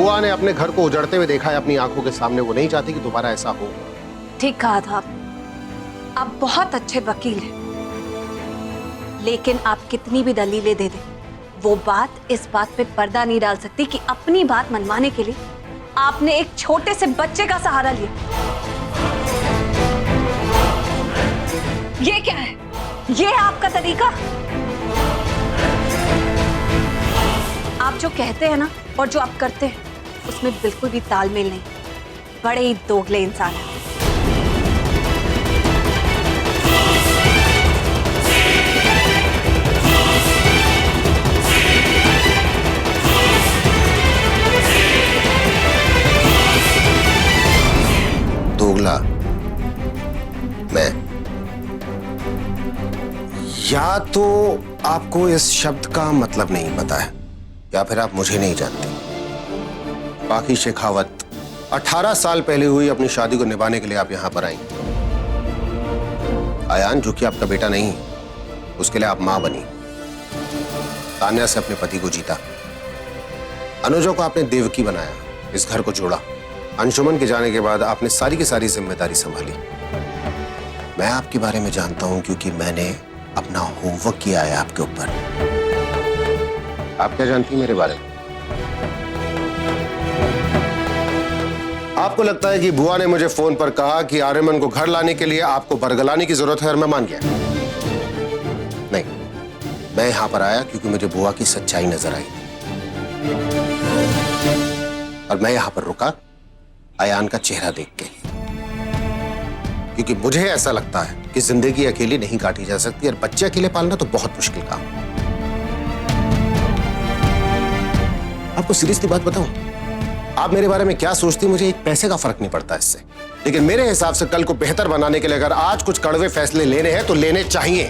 बुआ ने अपने घर को उजड़ते हुए देखा है अपनी आंखों के सामने, वो नहीं चाहती कि दोबारा ऐसा हो। ठीक कहा था आप बहुत अच्छे वकील हैं, लेकिन आप कितनी भी दलीलें दे दें, वो बात इस बात पे पर्दा नहीं डाल सकती कि अपनी बात मनवाने के लिए आपने एक छोटे से बच्चे का सहारा लिया। ये क्या है? ये आपका तरीका? आप जो कहते हैं ना और जो आप करते हैं उसमें बिल्कुल भी तालमेल नहीं। बड़े ही दोगले इंसान हैं। दोगला मैं? या तो आपको इस शब्द का मतलब नहीं पता है या फिर आप मुझे नहीं जानते। पाखी शेखावत, 18 साल पहले हुई अपनी शादी को निभाने के लिए आप यहां पर आई। आयान जो कि आपका बेटा नहीं, उसके लिए आप मां बनी। तान्या से अपने पति को जीता। अनुजा को आपने देवकी बनाया, इस घर को जोड़ा। अंशुमन के जाने के बाद आपने सारी की सारी जिम्मेदारी संभाली। मैं आपके बारे में जानता हूं क्योंकि मैंने अपना होमवर्क किया है आपके ऊपर। आप क्या जानती हैं मेरे बारे में? आपको लगता है कि बुआ ने मुझे फोन पर कहा कि आर्यमन को घर लाने के लिए आपको बरगलाने की जरूरत है और मैं मान गया? नहीं, मैं यहां पर आया क्योंकि मुझे बुआ की सच्चाई नजर आई और मैं यहां पर रुका आयान का चेहरा देख के, क्योंकि मुझे ऐसा लगता है कि जिंदगी अकेली नहीं काटी जा सकती और बच्चे अकेले पालना तो बहुत मुश्किल काम। आपको सीरियसली बात बताऊं, आप मेरे बारे में क्या सोचती, मुझे एक पैसे का फर्क नहीं पड़ता इससे, लेकिन मेरे हिसाब से कल को बेहतर बनाने के लिए अगर आज कुछ कड़वे फैसले लेने हैं तो लेने चाहिए।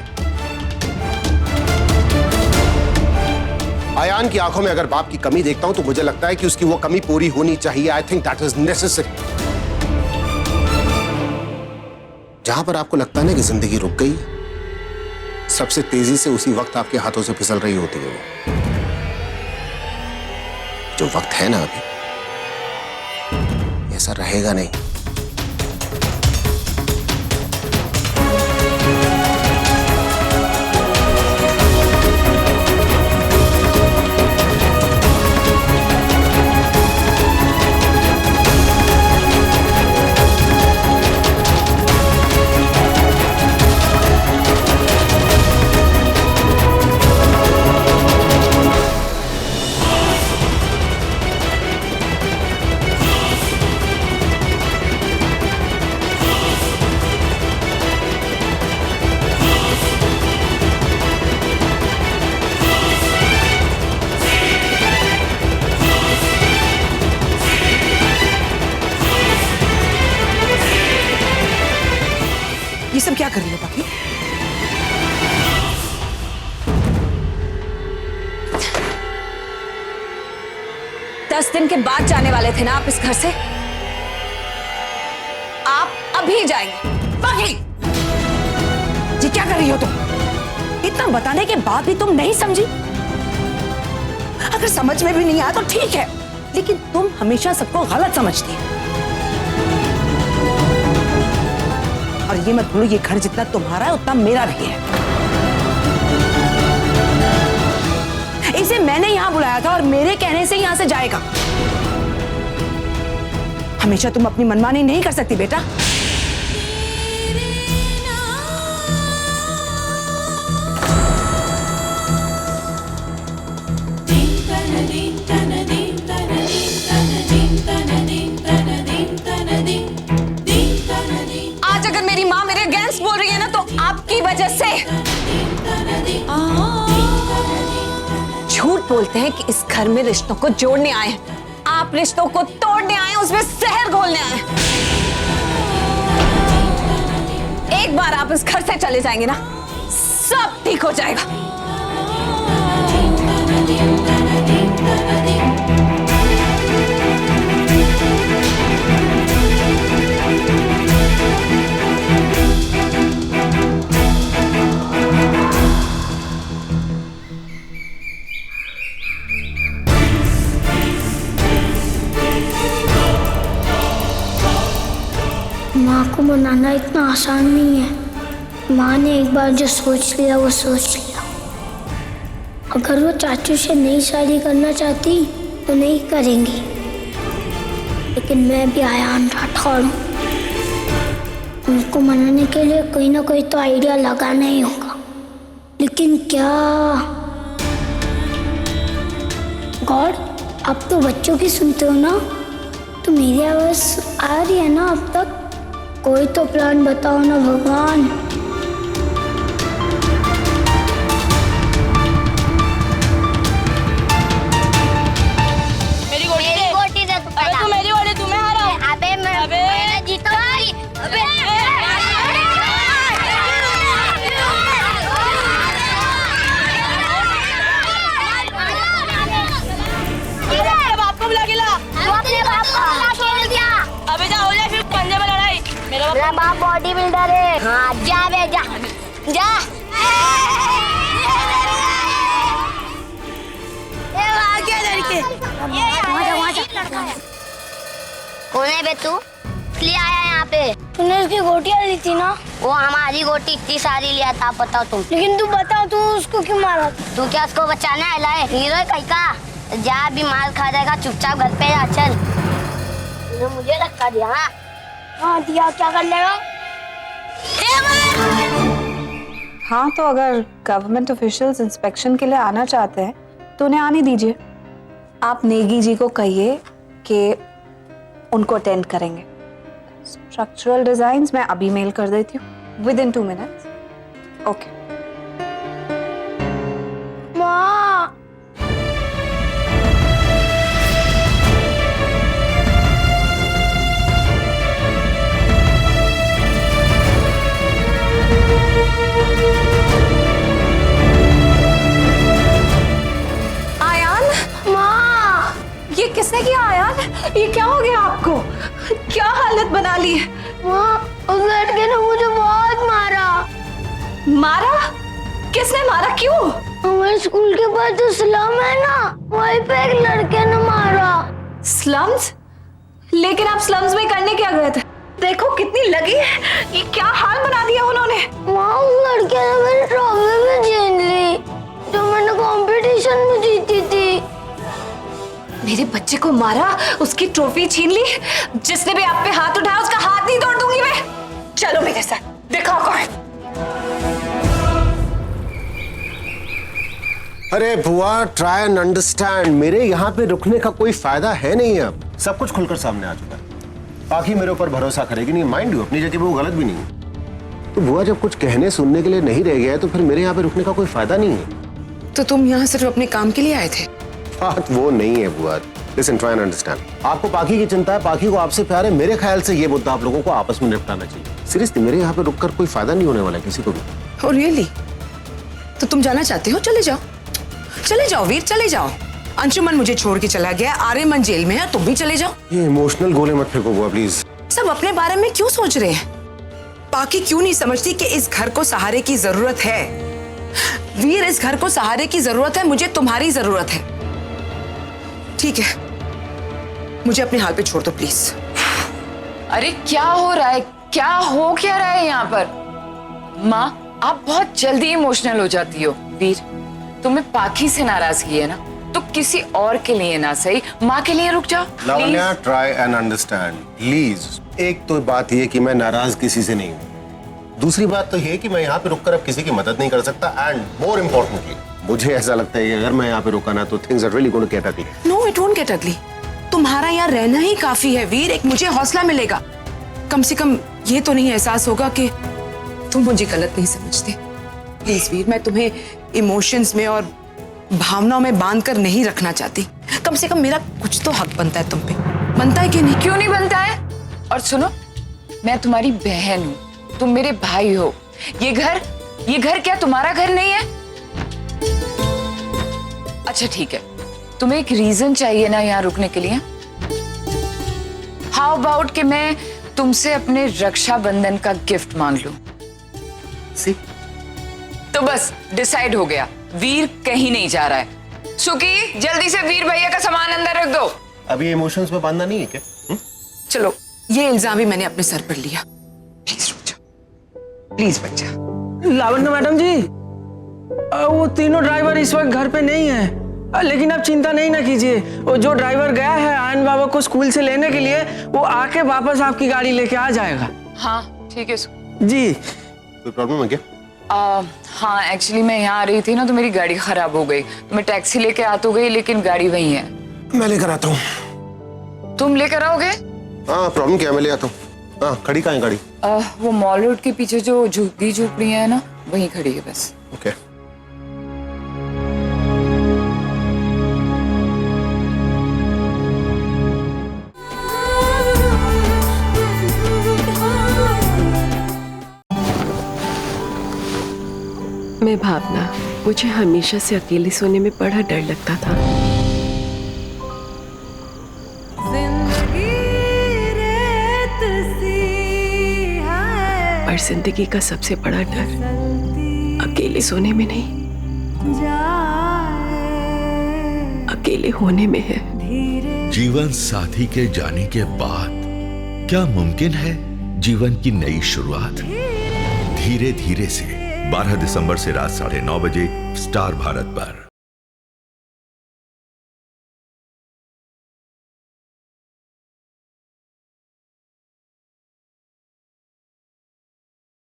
आयान की आंखों में अगर बाप की कमी देखता हूं तो मुझे लगता है कि उसकी वो कमी पूरी होनी चाहिए। I think that is necessary. जहां पर आपको लगता है ना कि जिंदगी रुक गई, सबसे तेजी से उसी वक्त आपके हाथों से फिसल रही होती है वो। जो वक्त है ना अभी, ऐसा रहेगा नहीं। ये सब क्या कर रही हो पाखी? दस दिन के बाद जाने वाले थे ना आप इस घर से? आप अभी जाएंगे। पाखी, ये क्या कर रही हो तुम? इतना बताने के बाद भी तुम नहीं समझी? अगर समझ में भी नहीं आया तो ठीक है, लेकिन तुम हमेशा सबको गलत समझती हो। और ये मत भूलो, ये घर जितना तुम्हारा है उतना मेरा भी है। इसे मैंने यहां बुलाया था और मेरे कहने से यहां से जाएगा। हमेशा तुम अपनी मनमानी नहीं कर सकती बेटा। आपकी वजह से झूठ बोलते हैं कि इस घर में रिश्तों को जोड़ने आए हैं, आप रिश्तों को तोड़ने आए हैं, उसमें जहर घोलने आए हैं। एक बार आप इस घर से चले जाएंगे ना, सब ठीक हो जाएगा। को मनाना इतना आसान नहीं है। माँ ने एक बार जो सोच लिया वो सोच लिया। अगर वो चाचू से नई शादी करना चाहती तो नहीं करेंगी, लेकिन मैं भी आयान राठौड़ हूँ। उनको मनाने के लिए कोई ना कोई तो आइडिया लगाना ही होगा, लेकिन क्या? गॉड, आप तो बच्चों की सुनते हो ना, तो मेरी आवाज आ रही है ना अब तक? कोई तो प्लान बताओ ना भगवान। मेरी गोटी दे तू पहला। तू मेरी गोटी, तू मैं हारा। अबे मैं जीतूंगी। अबे बाप को बुला के ला। तू अपने बाप को बुला छोड़ दिया। अबे जा, हो जाए फिर पंजे में लड़ाई। मेरा बाप बॉडी बिल्डर है। हाँ जा बे जा जा। कौन है बे तू? इसलिए आया यहाँ पे? तूने उसकी गोटियां ली थी ना? वो हमारी गोटी इतनी सारी लिया था, बताओ तुम। लेकिन तू बता, तू उसको क्यों मारा? तू क्या उसको बचाने आया है? हीरो कहीं का? जा भी मार खा जाएगा, चुपचाप घर पे जा चल। तूने मुझे धक्का दिया। हाँ दिया, क्या कर लेगा? हाँ, तो अगर गवर्नमेंट ऑफिशियल्स इंस्पेक्शन के लिए आना चाहते हैं तो उन्हें आने दीजिए। आप नेगी जी को कहिए कि उनको अटेंड करेंगे। स्ट्रक्चरल डिजाइन्स मैं अभी मेल कर देती हूँ विदिन 2 मिनट्स। ओके। माँ, आयान, माँ, ये किसने किया? आयान, ये क्या हो गया आपको? क्या हालत बना ली है? माँ, उस लड़के ने मुझे बहुत मारा। मारा? किसने मारा? क्यों? हमारे स्कूल के पास जो स्लम है ना, वहीं पे एक लड़के ने मारा। स्लम्स? लेकिन आप स्लम्स में करने क्या गए थे? देखो कितनी लगी है। ये क्या हाल बना दिया उन्होंने। माँ, उस लड़के ने मेरी ट्रॉफी भी छीन ली जो मैंने कंपटीशन में जीती थी। मेरे बच्चे को मारा, उसकी ट्रॉफी छीन ली। जिसने भी आप पे हाथ उठाया उसका हाथ नहीं तोड़ दूंगी मैं। चलो मेरे साथ, दिखाओ कौन है। अरे बुआ, ट्राई एंड अंडरस्टैंड। मेरे यहाँ पे रुकने का कोई फायदा है नहीं। अब सब कुछ खुलकर सामने आ चुका है। बाकी मेरे ऊपर भरोसा करेगी नहीं। माइंड यू, अपनी जगह पे वो गलत भी नहीं है। तो बुआ, जब कुछ कहने सुनने के लिए नहीं रह गया है तो फिर मेरे यहाँ पे रुकने का कोई फायदा नहीं है। तो तुम यहाँ सिर्फ अपने काम के लिए आए थे? बात वो नहीं है बुआ। Listen, try and understand. आपको पाखी की चिंता है, पाखी को आपसे प्यार है। मेरे ख्याल से ये मुद्दा आप लोगों को आपस में निपटाना चाहिए। सीरियसली, मेरे यहाँ पे रुककर कोई फायदा नहीं होने वाला किसी को भी। Oh, really? तो तुम जाना चाहते हो? चले जाओ, चले जाओ वीर, चले जाओ। अंशुमन मुझे छोड़ के चला गया, आर्यमन जेल में है, तुम भी चले जाओ। ये इमोशनल गोले मत फेंको बुआ, प्लीज। सब अपने बारे में क्यों सोच रहे हैं? पाकी क्यों नहीं समझती कि इस घर को सहारे की जरूरत है? वीर, इस घर को सहारे की जरूरत है, मुझे तुम्हारी जरूरत है। ठीक है, मुझे अपने हाल पे छोड़ दो प्लीज। अरे क्या हो रहा है? क्या हो क्या रहा है यहाँ पर? माँ, आप बहुत जल्दी इमोशनल हो जाती हो। वीर, तुम्हें पाखी से नाराजगी है ना, तो किसी और के लिए ना सही, माँ के लिए रुक जाओ। Lavanya, try and understand please. एक तो बात ये कि मैं नाराज किसी से नहीं हूँ। दूसरी बात तो ये कि मैं यहाँ पे रुककर अब किसी की मदद नहीं कर सकता। एंड मोर इम्पोर्टेंटली, मुझे ऐसा लगता है कि अगर मैं यहाँ पे रुका ना तो things are really going to get ugly. No, it won't get ugly. तुम्हारा यहाँ रहना ही काफी है वीर। एक मुझे हौसला मिलेगा। कम से कम ये तो नहीं एहसास होगा कि तुम मुझे गलत नहीं समझते। प्लीज वीर, मैं तुम्हें इमोशंस में और भावनाओं में बांध कर नहीं रखना चाहती। कम से कम मेरा कुछ तो हक बनता है तुम पे। बनता है कि नहीं? क्यों नहीं बनता है? और सुनो, मैं तुम्हारी बहन हूँ, तुम मेरे भाई हो। ये घर क्या तुम्हारा घर नहीं है? अच्छा ठीक है, तुम्हें एक रीजन चाहिए ना यहाँ रुकने के लिए। हाउ अबाउट कि मैं तुमसे अपने रक्षाबंधन का गिफ्ट मांग लूं? सी, तो बस डिसाइड हो गया, वीर कहीं नहीं जा रहा है। सुकी, जल्दी से वीर भैया का सामान अंदर रख दो। अभी इमोशंस में बांधना नहीं है क्या? चलो, ये इल्जाम भी मैंने अपने सर पर लिया। प्लीज बच्चा। लावण्य मैडम जी, वो तीनों ड्राइवर इस वक्त घर पे नहीं है, लेकिन आप चिंता नहीं ना कीजिए। वो जो ड्राइवर गया है आयन बाबा को स्कूल से लेने के लिए, वो आके वापस आपकी गाड़ी लेके आ जाएगा। हाँ ठीक है जी। कोई प्रॉब्लम है क्या? हाँ एक्चुअली मैं यहाँ आ रही थी ना, तो मेरी गाड़ी खराब हो गई, तो मैं टैक्सी लेके आ तो गई, लेकिन गाड़ी वहीं है। मैं लेकर आता हूँ। तुम लेकर आओगे? हाँ प्रॉब्लम क्या, मैं ले आता हूँ। हाँ खड़ी कहाँ है गाड़ी? वो मॉल रोड के पीछे जो झुग्गी झोपड़ियाँ है ना, वहीं खड़ी है बस। ओके। मैं भावना, मुझे हमेशा से अकेले सोने में बड़ा डर लगता था। पर जिंदगी का सबसे बड़ा डर अकेले सोने में नहीं, अकेले होने में है। जीवन साथी के जाने के बाद क्या मुमकिन है जीवन की नई शुरुआत? धीरे धीरे से 12 दिसंबर से रात 9:30 बजे स्टार भारत पर।